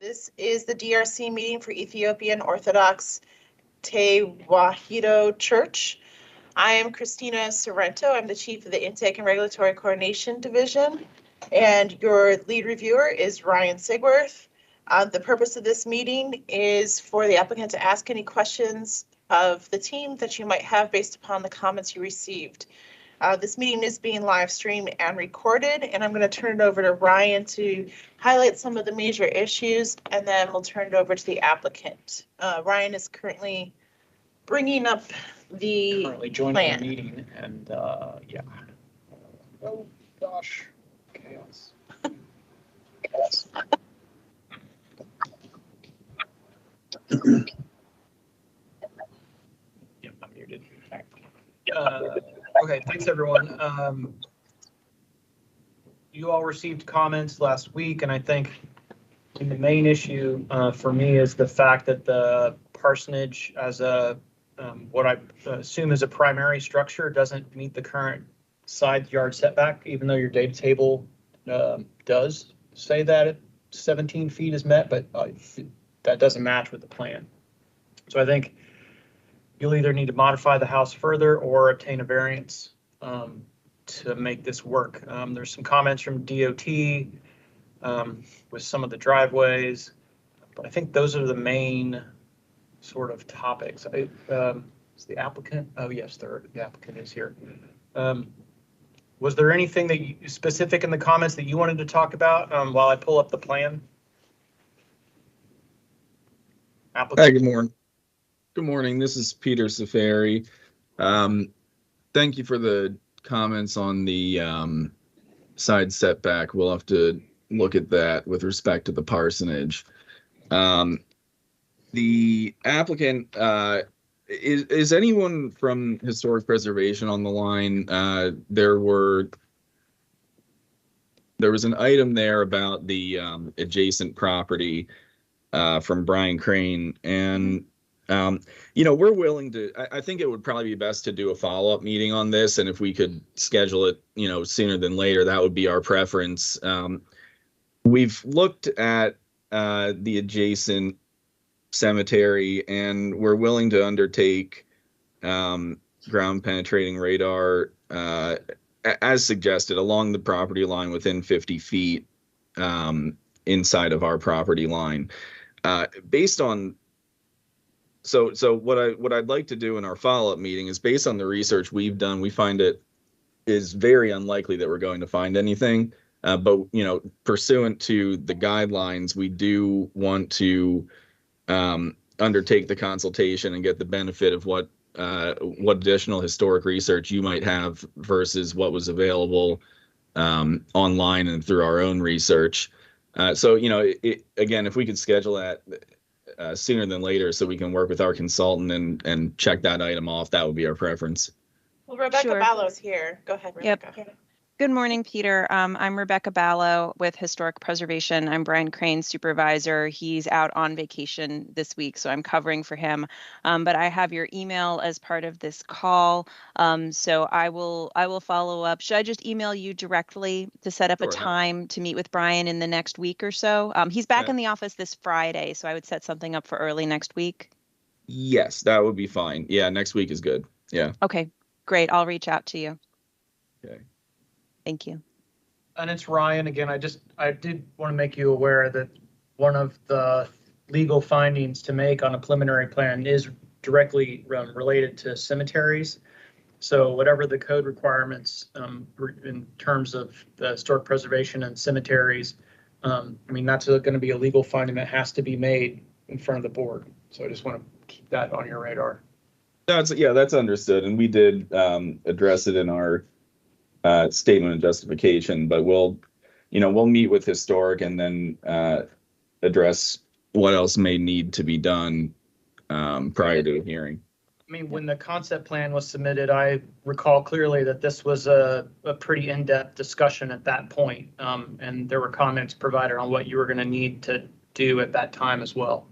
This is the DRC meeting for Ethiopian Orthodox Tewahedo Church. I am Christina Sorrento. I'm the Chief of the Intake and Regulatory Coordination Division, and your lead reviewer is Ryan Sigworth. The purpose of this meeting is for the applicant to ask any questions of the team that you might have based upon the comments you received. This meeting is being live streamed and recorded, and I'm going to turn it over to Ryan to highlight some of the major issues, and then we'll turn it over to the applicant. Ryan is currently bringing up the joining plan. the meeting, and yeah. Oh gosh, chaos. Yep, I'm muted. Okay, thanks everyone. You all received comments last week, and I think the main issue for me is the fact that the parsonage, as a what I assume is a primary structure, doesn't meet the current side yard setback, even though your data table does say that 17 feet is met, but that doesn't match with the plan. So I think you'll either need to modify the house further or obtain a variance to make this work. There's some comments from DOT with some of the driveways, but I think those are the main sort of topics. Is the applicant? Oh yes, the applicant is here. Was there anything that specific in the comments that you wanted to talk about while I pull up the plan? Applicant. Hi, good morning. Good morning. This is Peter Safari. Thank you for the comments on the side setback. We'll have to look at that with respect to the parsonage. The applicant, is anyone from Historic Preservation on the line? There was an item there about the adjacent property from Brian Crane, and we're willing to. I think it would probably be best to do a follow-up meeting on this, and if we could schedule it, sooner than later, that would be our preference. We've looked at the adjacent cemetery, and we're willing to undertake ground penetrating radar as suggested along the property line within 50 feet inside of our property line. Based on so what I'd like to do in our follow-up meeting is, based on the research we've done, we find it is very unlikely that we're going to find anything. But pursuant to the guidelines, we do want to undertake the consultation and get the benefit of what additional historic research you might have versus what was available online and through our own research. So again, if we could schedule that sooner than later so we can work with our consultant and check that item off, that would be our preference. Well, Rebecca Ballow's here. Go ahead, Rebecca. Yep. Good morning, Peter. I'm Rebecca Ballow with Historic Preservation. I'm Brian Crane's supervisor. He's out on vacation this week, so I'm covering for him. But I have your email as part of this call, so I will follow up. Should I just email you directly to set up a time to meet with Brian in the next week or so? He's back in the office this Friday, so I would set something up for early next week. Yes, that would be fine. Yeah, next week is good. Yeah. Okay, great. I'll reach out to you. Okay. Thank you. And it's Ryan again. I did want to make you aware that one of the legal findings to make on a preliminary plan is directly related to cemeteries. So whatever the code requirements in terms of the historic preservation and cemeteries, that's going to be a legal finding that has to be made in front of the board. So I just want to keep that on your radar. That's understood, and we did address it in our statement of justification, but we'll meet with historic and then address what else may need to be done prior to a hearing. When the concept plan was submitted, I recall clearly that this was a pretty in-depth discussion at that point, and there were comments provided on what you were going to need to do at that time as well.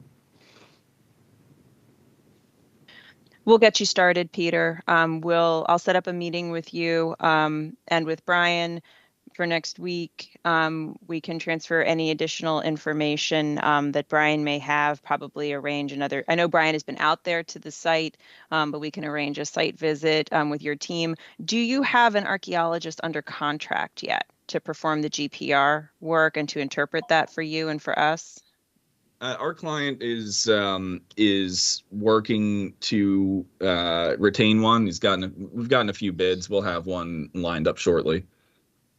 We'll get you started, Peter. I'll set up a meeting with you and with Brian for next week. We can transfer any additional information that Brian may have, probably arrange another. I know Brian has been out there to the site, but we can arrange a site visit with your team. Do you have an archaeologist under contract yet to perform the GPR work and to interpret that for you and for us? Our client is working to retain one. We've gotten a few bids. We'll have one lined up shortly.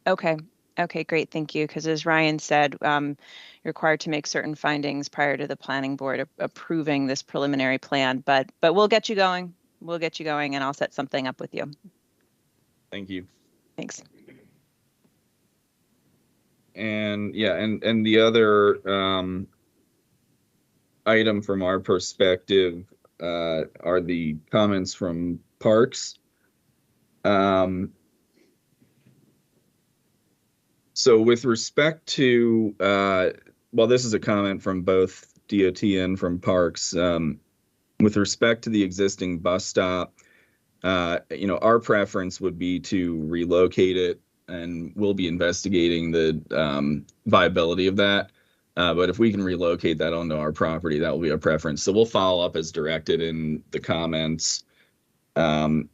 Okay. Okay, great. Thank you. Because as Ryan said, you're required to make certain findings prior to the planning board approving this preliminary plan. But we'll get you going. We'll get you going, and I'll set something up with you. Thank you. Thanks. And yeah, and the other item from our perspective are the comments from Parks. So with respect to, well, this is a comment from both DOT and from Parks. With respect to the existing bus stop, our preference would be to relocate it, and we'll be investigating the viability of that. But if we can relocate that onto our property, that will be our preference. So we'll follow up as directed in the comments. The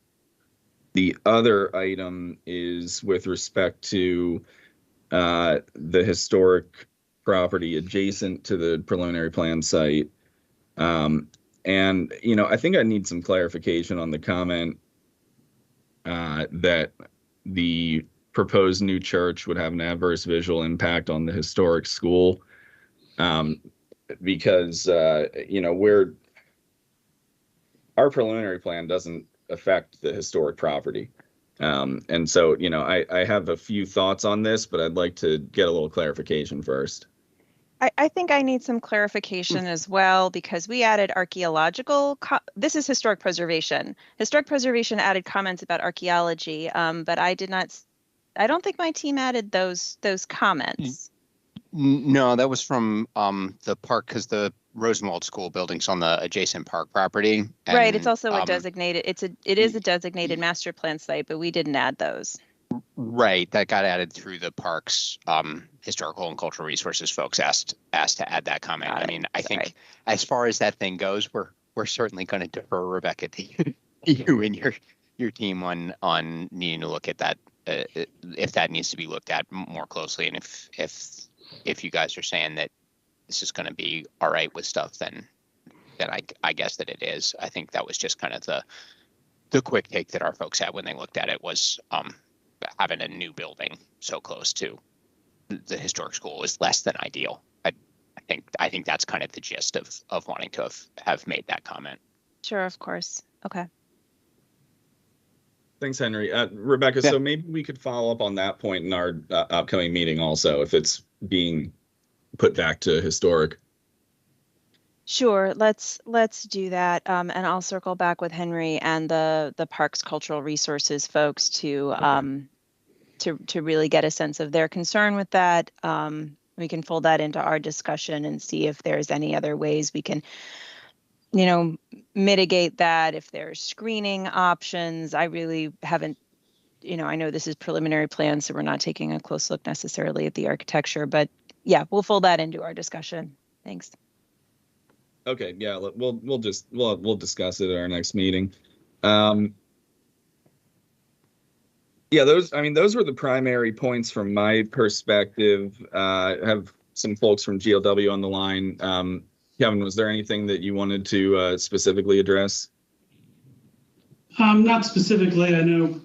other item is with respect to the historic property adjacent to the preliminary plan site. And, I think I need some clarification on the comment that the proposed new church would have an adverse visual impact on the historic school. Because, our preliminary plan doesn't affect the historic property. And so, I have a few thoughts on this, but I'd like to get a little clarification first. I think I need some clarification as well, because we added archaeological. This is historic preservation. Historic preservation added comments about archaeology, but I don't think my team added those comments. No, that was from the park, because the Rosenwald School building's on the adjacent park property. And, right. It's also a designated. It is a designated master plan site, but we didn't add those. Right, that got added through the parks. Historical and cultural resources folks asked to add that comment. I mean, I think as far as that thing goes, we're certainly going to defer, Rebecca, to you and your team on needing to look at that if that needs to be looked at more closely, and if you guys are saying that this is going to be all right with stuff, then I guess that it is. I think that was just kind of the quick take that our folks had when they looked at it was having a new building so close to the historic school is less than ideal. I think that's kind of the gist of wanting to have made that comment. Sure, of course. Okay. Thanks, Henry. Rebecca, Yeah. So maybe we could follow up on that point in our upcoming meeting also, if it's being put back to historic. Sure, let's do that, and I'll circle back with Henry and the Parks Cultural Resources folks to really get a sense of their concern with that. We can fold that into our discussion and see if there's any other ways we can, mitigate that. If there's screening options, I really haven't. I know this is preliminary plan, so we're not taking a close look necessarily at the architecture, but yeah, we'll fold that into our discussion. Thanks. Okay, yeah, we'll discuss it at our next meeting. Yeah, those were the primary points from my perspective. I have some folks from GLW on the line. Kevin, was there anything that you wanted to specifically address? Not specifically. I know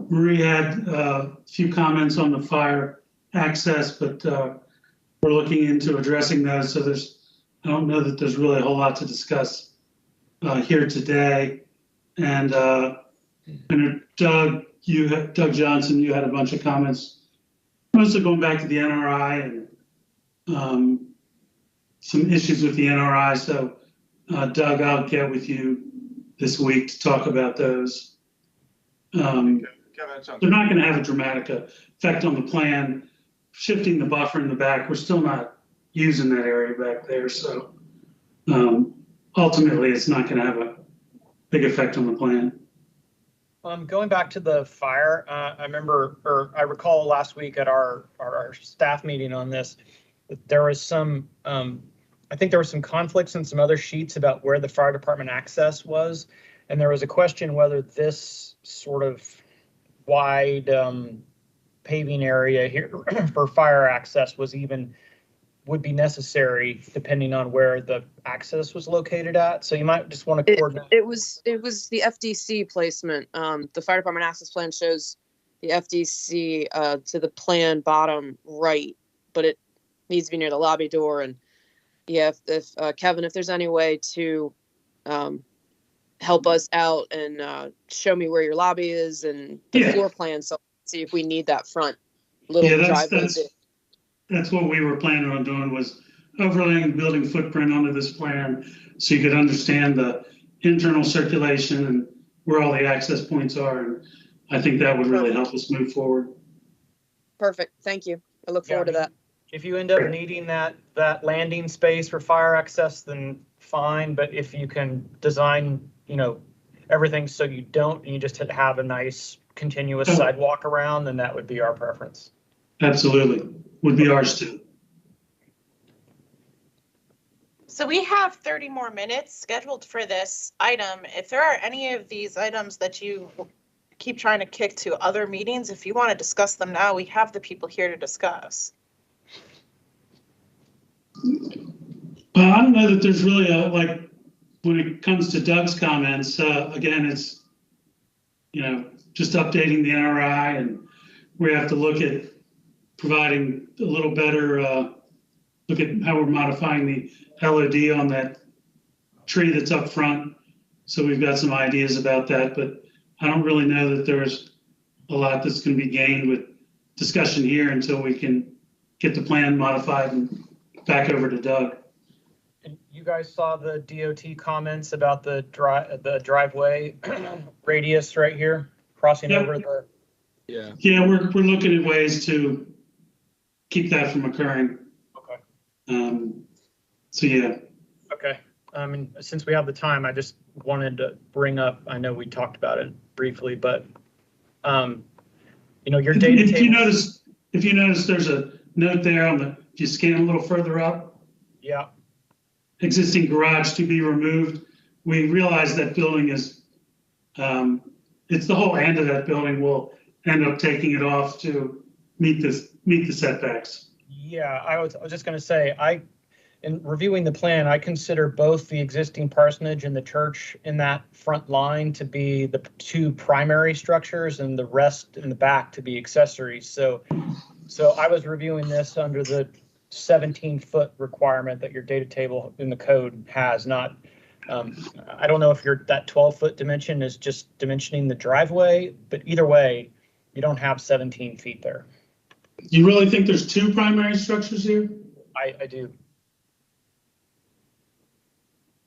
Marie had a few comments on the fire access, but we're looking into addressing those. So I don't know that there's really a whole lot to discuss here today. And Doug Johnson, you had a bunch of comments, mostly going back to the NRI and some issues with the NRI. So Doug, I'll get with you this week to talk about those. They're not going to have a dramatic effect on the plan. Shifting the buffer in the back, we're still not using that area back there. So ultimately, it's not going to have a big effect on the plan. Going back to the fire, I recall last week at our staff meeting on this, that there was some, I think there were some conflicts in some other sheets about where the fire department access was. And there was a question whether this sort of wide paving area here for fire access would be necessary depending on where the access was located at. So you might just want to coordinate. It was the FDC placement. The fire department access plan shows the FDC to the plan bottom right, but it needs to be near the lobby door. And yeah, if Kevin, if there's any way to help us out and show me where your lobby is and the floor plan, so see if we need that front little driveway. That's what we were planning on doing, was overlaying the building footprint onto this plan so you could understand the internal circulation and where all the access points are. And I think that would really help us move forward. Perfect. Thank you. I look forward to that. If you end up needing that landing space for fire access, then fine. But if you can design, everything so you don't, and you just have a nice continuous sidewalk around, then that would be our preference. Absolutely. Would be ours too. So we have 30 more minutes scheduled for this item. If there are any of these items that you keep trying to kick to other meetings, if you want to discuss them now, we have the people here to discuss. I don't know that there's really when it comes to Doug's comments, again, it's, just updating the NRI, and we have to look at providing a little better look at how we're modifying the LOD on that tree that's up front. So we've got some ideas about that, but I don't really know that there's a lot that's going to be gained with discussion here until we can get the plan modified and back over to Doug. And you guys saw the DOT comments about the driveway radius right here crossing over the. Yeah, we're looking at ways to keep that from occurring. Okay. So yeah. Okay. Since we have the time, I just wanted to bring up, I know we talked about it briefly, but your data table. If you notice there's a note there if you scan a little further up. Yeah. Existing garage to be removed. We realize that building is, it's the whole end of that building. We'll end up taking it off to meet the setbacks. Yeah, I was just going to say, in reviewing the plan, I consider both the existing parsonage and the church in that front line to be the two primary structures, and the rest in the back to be accessories. So I was reviewing this under the 17-foot requirement that your data table in the code has. Not, I don't know if that 12-foot dimension is just dimensioning the driveway, but either way, you don't have 17 feet there. You really think there's two primary structures here? I do.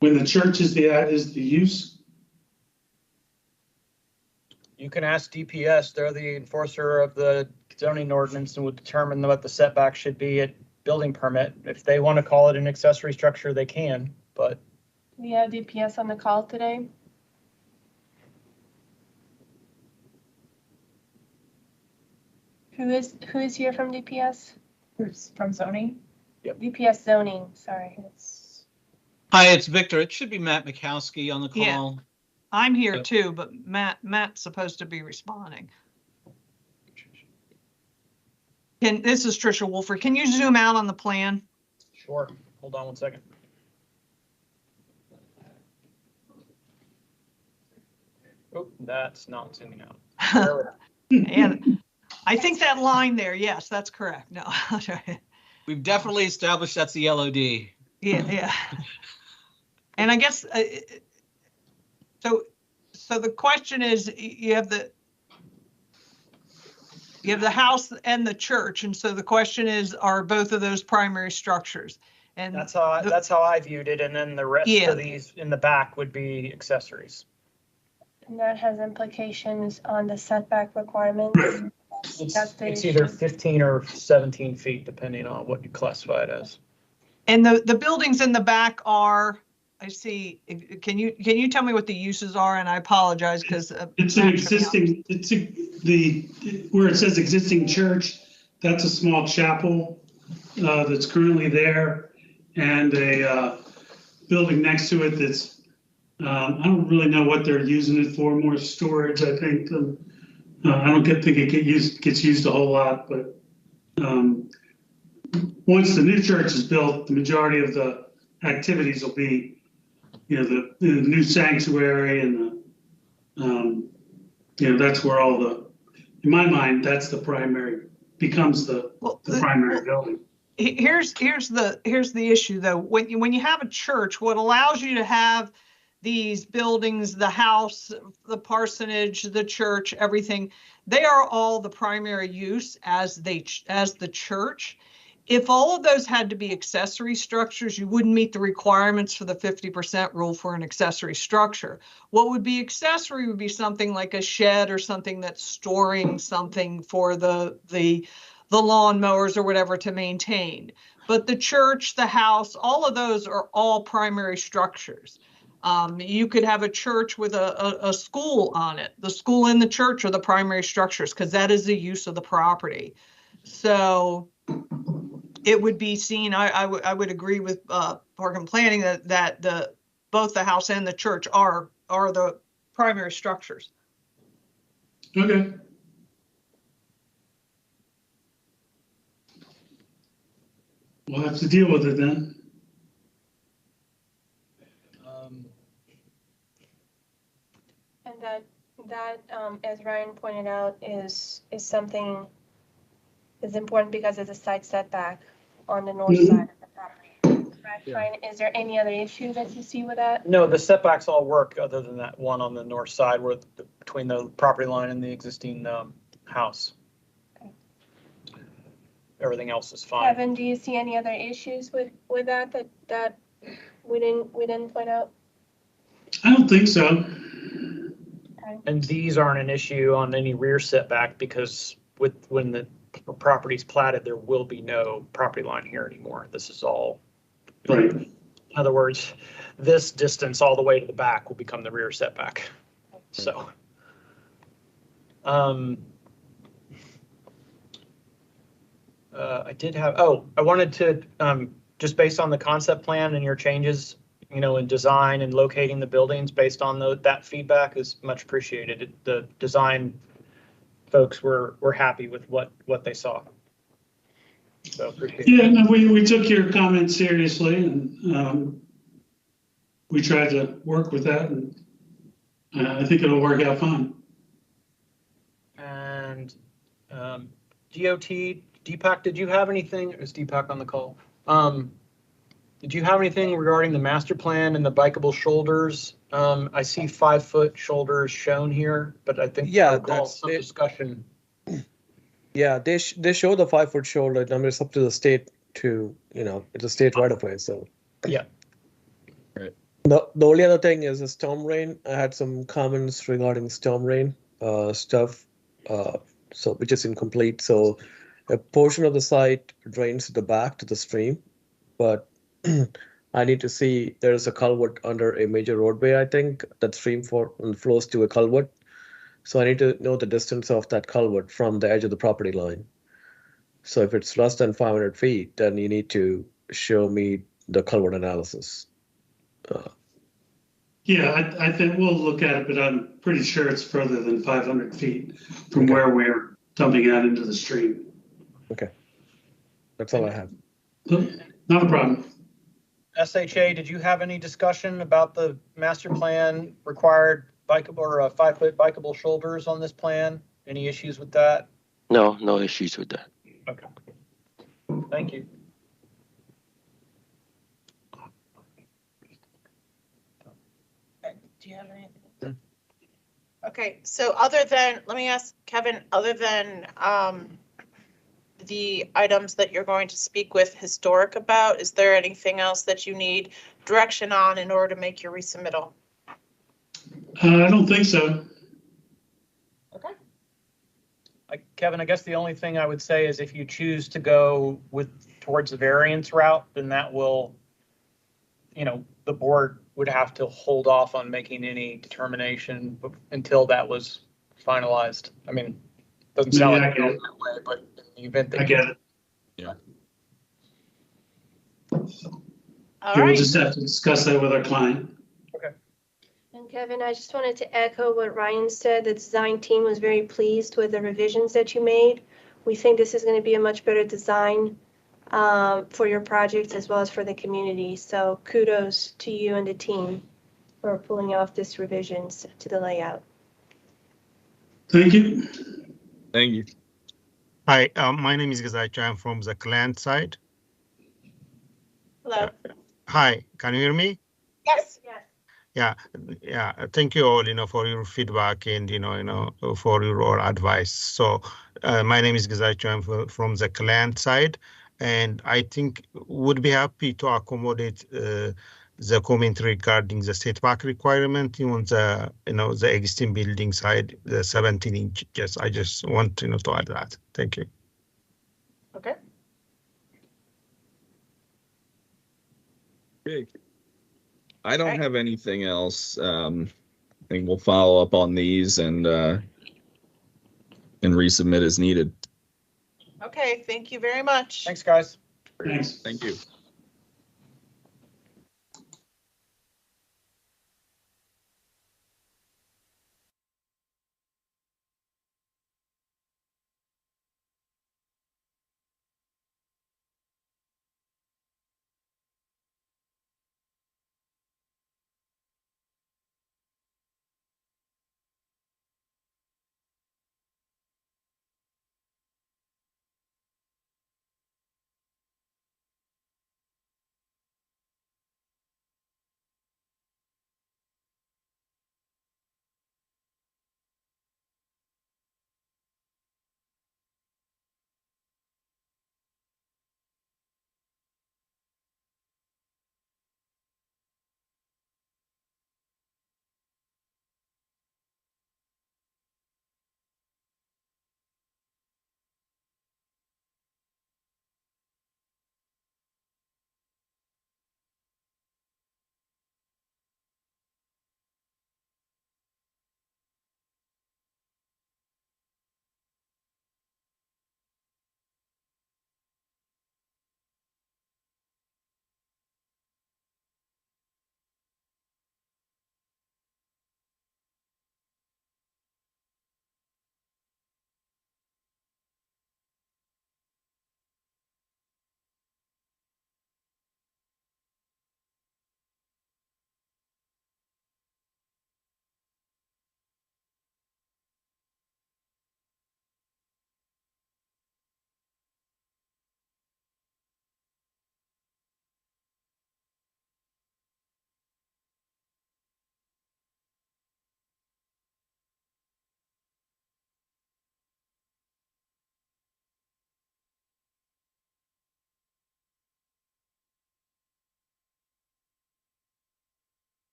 When the church is the use? You can ask DPS. They're the enforcer of the zoning ordinance and would determine what the setback should be at building permit. If they want to call it an accessory structure, they can, but. We have DPS on the call today. Who is here from DPS? Who's from zoning? Yep. DPS zoning, sorry. Hi, it's Victor. It should be Matt Mikowski on the call. Yeah. I'm here too, but Matt's supposed to be responding. This is Trisha Wolford. Can you zoom out on the plan? Sure. Hold on one second. Oh, that's not zooming out. And I think that line there, yes, that's correct. No. We've definitely established that's the LOD. Yeah. And I guess, so the question is, you have the house and the church. And so the question is, are both of those primary structures? And that's how I viewed it. And then the rest of these in the back would be accessories. And that has implications on the setback requirements. It's either 15 or 17 feet, depending on what you classify it as. And the buildings in the back are I see. Can you tell me what the uses are? And I apologize because it's an existing. Where it says existing church. That's a small chapel that's currently there, and a building next to it that's. I don't really know what they're using it for. More storage, I think. I don't think it gets used a whole lot, but once the new church is built, the majority of the activities will be, the new sanctuary and that's where all in my mind, that's the primary, becomes the primary building. Here's the issue though. When you have a church, what allows you to have these buildings, the house, the parsonage, the church, everything, they are all the primary use as the church. If all of those had to be accessory structures, you wouldn't meet the requirements for the 50% rule for an accessory structure. What would be accessory would be something like a shed or something that's storing something for the lawnmowers or whatever to maintain. But the church, the house, all of those are all primary structures. You could have a church with a school on it. The school and the church are the primary structures because that is the use of the property. So it would be seen, I would agree with Park and Planning that both the house and the church are the primary structures. Okay. We'll have to deal with it then. And that as Ryan pointed out, is something is important because it's a side setback on the north side of the property. Right, Ryan, is there any other issue that you see with that? No, the setbacks all work other than that one on the north side where between the property line and the existing house. Okay. Everything else is fine. Kevin, do you see any other issues with that we didn't point out? I don't think so. Okay. And these aren't an issue on any rear setback because when the property's platted, there will be no property line here anymore. This is all right. In other words, this distance all the way to the back will become the rear setback. So, I did have, I wanted to, just based on the concept plan and your changes, in design and locating the buildings based on that feedback is much appreciated. The design folks were happy with what they saw. So appreciate it. Yeah, no, we took your comments seriously and we tried to work with that and I think it'll work out fine. And DOT, Deepak, did you have anything? Is Deepak on the call? Did you have anything regarding the master plan and the bikeable shoulders? I see 5-foot shoulders shown here, but I think that's some discussion. Yeah, they show the 5-foot shoulder. I mean, it's up to the state to, it's a state right of way. So yeah. Right. The only other thing is the storm drain. I had some comments regarding storm drain stuff, so which is incomplete. So a portion of the site drains to the back to the stream, but I need to see there's a culvert under a major roadway. I think that stream flows to a culvert. So I need to know the distance of that culvert from the edge of the property line. So if it's less than 500 feet, then you need to show me the culvert analysis. Yeah, I think we'll look at it, but I'm pretty sure it's further than 500 feet from where we're dumping out into the stream. Okay. That's all I have. Not a problem. SHA, did you have any discussion about the master plan required bikeable or 5-foot bikeable shoulders on this plan? Any issues with that? No issues with that. Okay. Thank you. Do you have anything? Okay, so let me ask Kevin, other than the items that you're going to speak with Historic about, is there anything else that you need direction on in order to make your resubmittal? I don't think so. Okay. Kevin, I guess the only thing I would say is if you choose to go towards the variance route, then that will, the board would have to hold off on making any determination until that was finalized. I mean, doesn't sound Yeah, like I get it. that way, but in the event that I get it. Yeah. All We'll right. just have to discuss that with our client. And Kevin, I just wanted to echo what Ryan said. The design team was very pleased with the revisions that you made. We think this is going to be a much better design for your project as well as for the community. So kudos to you and the team for pulling off this revisions to the layout. Thank you. Thank you. Hi, my name is Gazacho. I'm from the client side. Hello. Hi, can you hear me? Yes. Yeah, Thank you all, for your feedback and for your all advice. So, my name is Gazacho. I'm from the client side, and I think would be happy to accommodate the comment regarding the setback requirement on the the existing building side, the 17 inches. I just want to add that. Thank you. Okay. Okay. I don't Right. have anything else. I think we'll follow up on these and resubmit as needed. Okay. Thank you very much. Thanks, guys. Thanks. Thank you.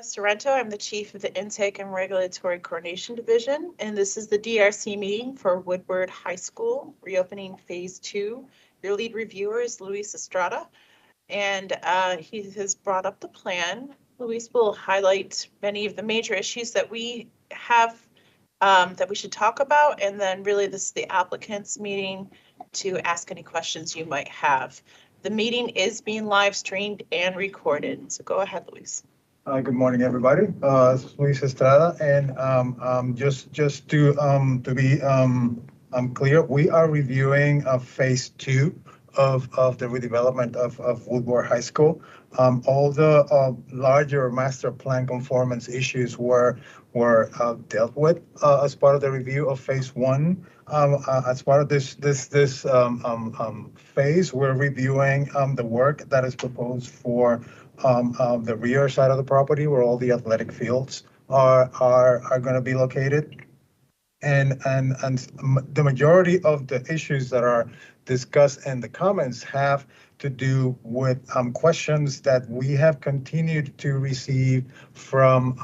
Sorrento. I'm the chief of the Intake and Regulatory Coordination Division, and this is the DRC meeting for Woodward High School, reopening phase 2. Your lead reviewer is Luis Estrada, and he has brought up the plan. Luis will highlight many of the major issues that we have that we should talk about, and then really this is the applicant's meeting to ask any questions you might have. The meeting is being live streamed and recorded, so go ahead, Luis. Good morning, everybody. This is Luis Estrada, and just to be clear, we are reviewing phase 2 of the redevelopment of Woodward High School. All the larger master plan conformance issues were dealt with as part of the review of phase 1. As part of this phase, we're reviewing the work that is proposed for the rear side of the property where all the athletic fields are going to be located. And the majority of the issues that are discussed in the comments have to do with questions that we have continued to receive from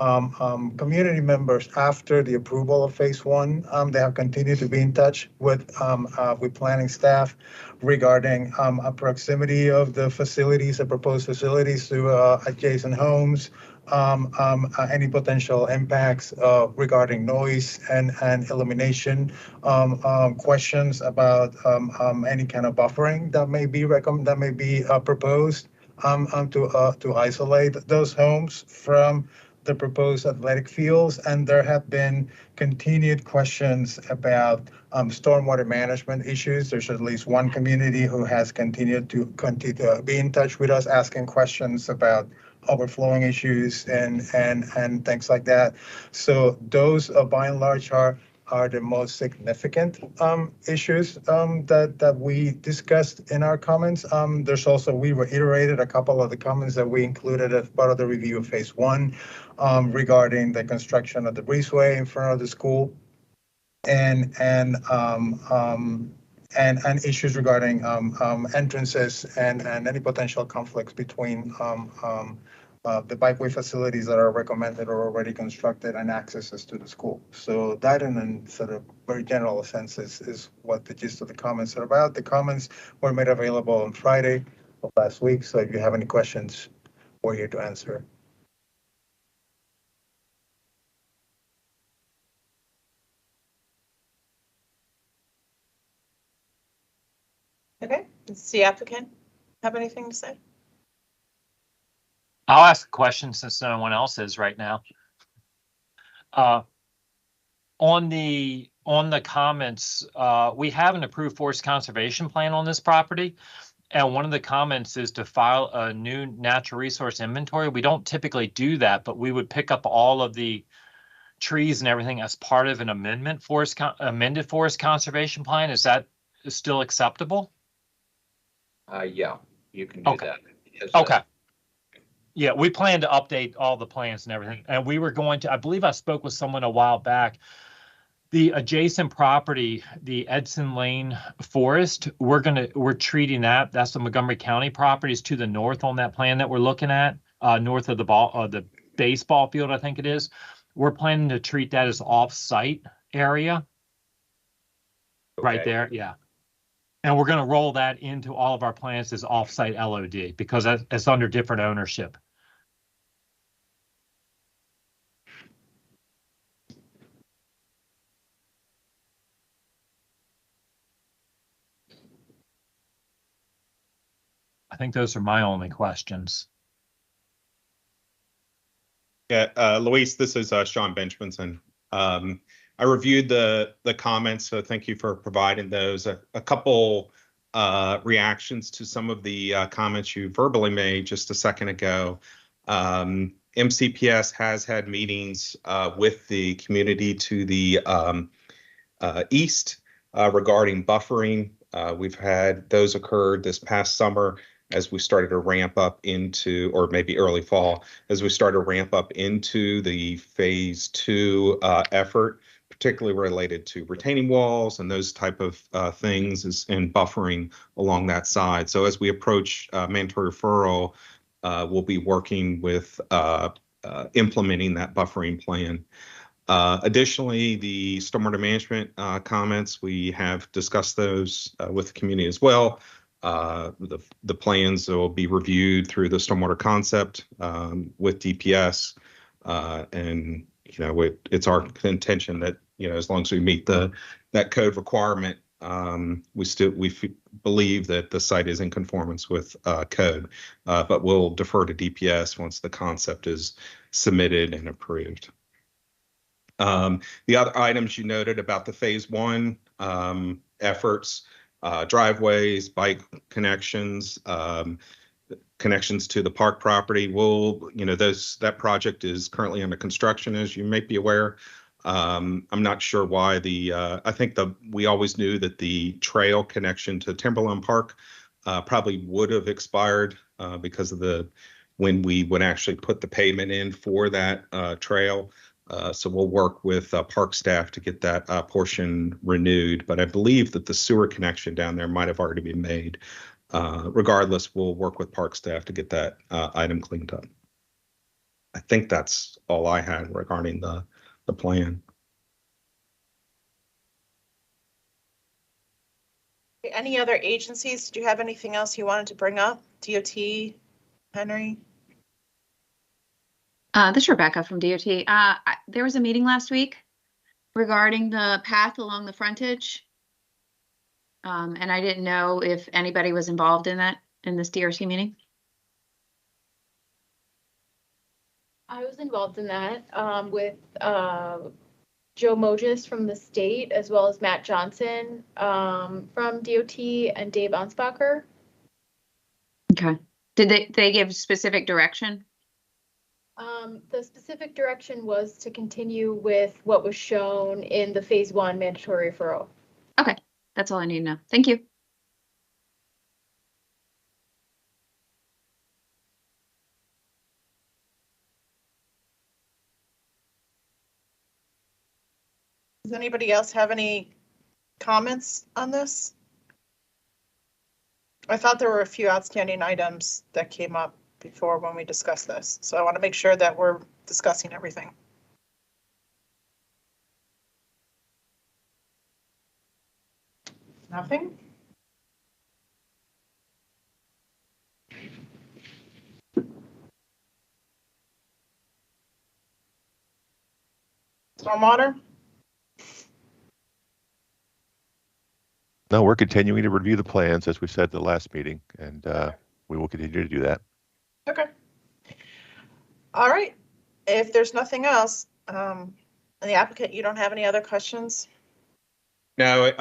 community members after the approval of phase 1. They have continued to be in touch with planning staff regarding a proximity of the facilities, the proposed facilities to adjacent homes, any potential impacts regarding noise and illumination, questions about any kind of buffering that may be proposed to isolate those homes from the proposed athletic fields. And there have been continued questions about stormwater management issues. There's at least one community who has continued to be in touch with us, asking questions about overflowing issues and things like that. So those, by and large, are the most significant issues that we discussed in our comments. There's also, we reiterated a couple of the comments that we included as part of the review of phase 1 regarding the construction of the breezeway in front of the school and issues regarding entrances and any potential conflicts between the bikeway facilities that are recommended or already constructed and accesses to the school. So that in a sort of very general sense is what the gist of the comments are about. The comments were made available on Friday of last week. So if you have any questions, we're here to answer. Okay, does the applicant have anything to say? I'll ask a question since no one else is right now. On the comments, we have an approved forest conservation plan on this property. And one of the comments is to file a new natural resource inventory. We don't typically do that, but we would pick up all of the trees and everything as part of an amended forest conservation plan. Is that still acceptable? Yeah, you can do that. Okay. Yeah, we plan to update all the plans and everything. And we were going to, I believe I spoke with someone a while back, the adjacent property, the Edson Lane Forest, we're treating that. That's the Montgomery County properties to the north on that plan that we're looking at, north of the baseball field, I think it is. We're planning to treat that as off-site area. Okay. Right there, yeah. And we're going to roll that into all of our plans as off-site LOD because it's under different ownership. I think those are my only questions. Yeah, Luis, this is Sean Benjaminson. I reviewed the comments, so thank you for providing those. A couple reactions to some of the comments you verbally made just a second ago. MCPS has had meetings with the community to the east regarding buffering. We've had those occurred this past summer as we started to ramp up into, or maybe early fall, as we started to ramp up into the phase 2 effort, particularly related to retaining walls and those type of things and buffering along that side. So as we approach mandatory referral, we'll be working with implementing that buffering plan. Additionally, the stormwater management comments, we have discussed those with the community as well. The plans will be reviewed through the stormwater concept with DPS, and it's our intention that as long as we meet that code requirement, we believe that the site is in conformance with code, but we'll defer to DPS once the concept is submitted and approved. The other items you noted about the phase 1 efforts, driveways, bike connections, connections to the park property. That project is currently under construction, as you may be aware. I'm not sure why I think we always knew that the trail connection to Timberland Park probably would have expired because of when we would actually put the pavement in for that trail. So we'll work with park staff to get that portion renewed, but I believe that the sewer connection down there might have already been made. Regardless, we'll work with park staff to get that item cleaned up. I think that's all I had regarding the plan. Any other agencies? Do you have anything else you wanted to bring up? DOT, Henry? This is Rebecca from DOT. There was a meeting last week regarding the path along the frontage. And I didn't know if anybody was involved in this DRC meeting. I was involved in that with Joe Moges from the state, as well as Matt Johnson from DOT and Dave Ansbacher. Okay. Did they give specific direction? The specific direction was to continue with what was shown in the phase 1 mandatory referral. Okay, that's all I need to know. Thank you. Does anybody else have any comments on this? I thought there were a few outstanding items that came up before when we discussed this, so I want to make sure that we're discussing everything. Nothing? Stormwater? No, we're continuing to review the plans as we said at the last meeting, and we will continue to do that. Okay. All right. If there's nothing else, the applicant, you don't have any other questions? No,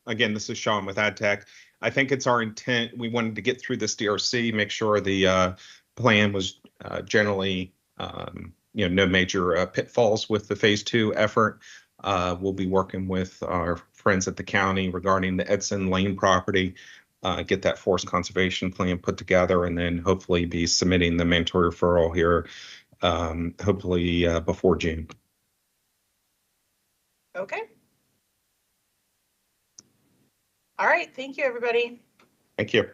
again, this is Sean with AdTech. I think it's our intent. We wanted to get through this DRC, make sure the plan was generally, no major pitfalls with the phase 2 effort. We'll be working with our friends at the county regarding the Edson Lane property, get that forest conservation plan put together, and then hopefully be submitting the mandatory referral here, hopefully before June. Okay. All right. Thank you, everybody. Thank you.